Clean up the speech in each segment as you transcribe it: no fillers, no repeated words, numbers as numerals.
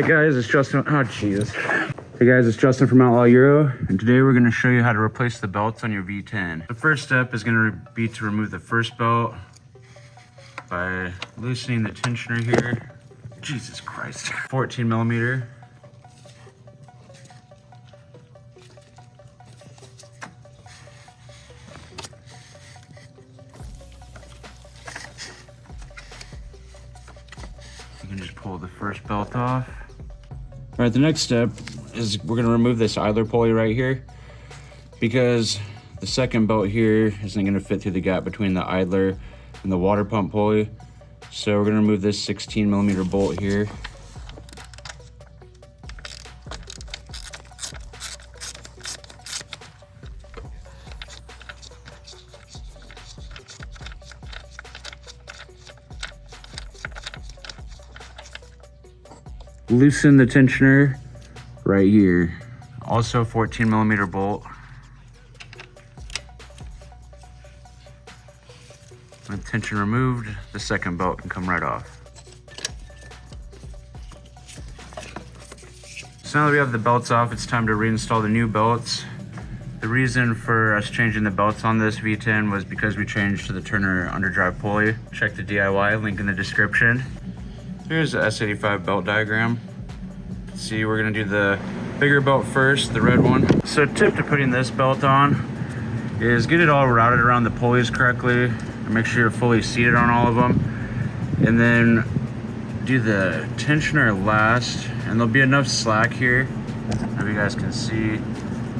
Hey guys, it's Justin. Oh Jesus. Hey guys, it's Justin from Outlaw Euro, and today we're going to show you how to replace the belts on your V10. The first step is going to be to remove the first belt by loosening the tensioner here. Jesus Christ. 14 millimeter. You can just pull the first belt off. All right, the next step is we're gonna remove this idler pulley right here because the second belt here isn't gonna fit through the gap between the idler and the water pump pulley. So we're gonna remove this 16 millimeter bolt here. Loosen the tensioner right here. Also 14 millimeter bolt. With tension removed, the second belt can come right off. So now that we have the belts off, it's time to reinstall the new belts. The reason for us changing the belts on this V10 was because we changed to the Turner underdrive pulley. Check the DIY, link in the description. Here's the S85 belt diagram. See, we're gonna do the bigger belt first, the red one. So tip to putting this belt on is get it all routed around the pulleys correctly and make sure you're fully seated on all of them. And then do the tensioner last, and there'll be enough slack here, if you guys can see,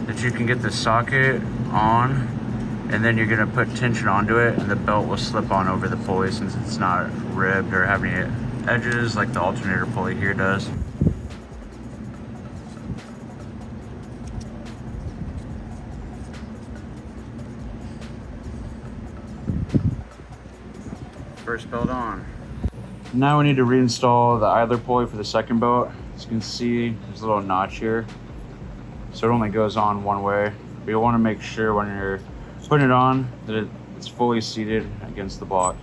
that you can get the socket on, and then you're gonna put tension onto it and the belt will slip on over the pulley since it's not ribbed or have any edges like the alternator pulley here does. First belt on. Now we need to reinstall the idler pulley for the second belt. As you can see, there's a little notch here, so it only goes on one way. But you'll want to make sure when you're putting it on that it's fully seated against the block.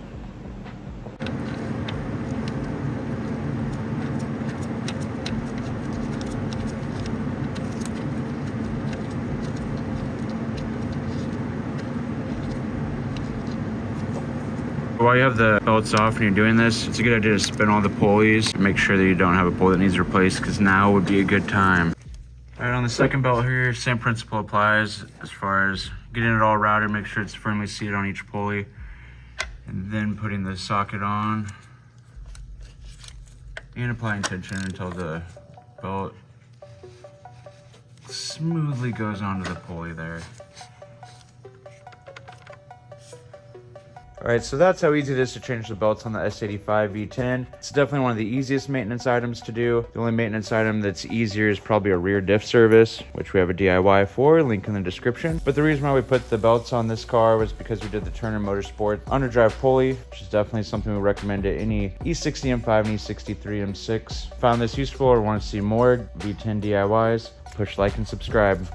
While you have the belts off and you're doing this, it's a good idea to spin all the pulleys and make sure that you don't have a pulley that needs replaced, because now would be a good time. All right, on the second belt here, same principle applies as far as getting it all routed, make sure it's firmly seated on each pulley, and then putting the socket on and applying tension until the belt smoothly goes onto the pulley there. All right, so that's how easy it is to change the belts on the S85 V10. It's definitely one of the easiest maintenance items to do. The only maintenance item that's easier is probably a rear diff service, which we have a DIY for, link in the description. But the reason why we put the belts on this car was because we did the Turner Motorsport underdrive pulley, which is definitely something we recommend to any E60 M5 and E63 M6. Found this useful or want to see more V10 DIYs, push like and subscribe.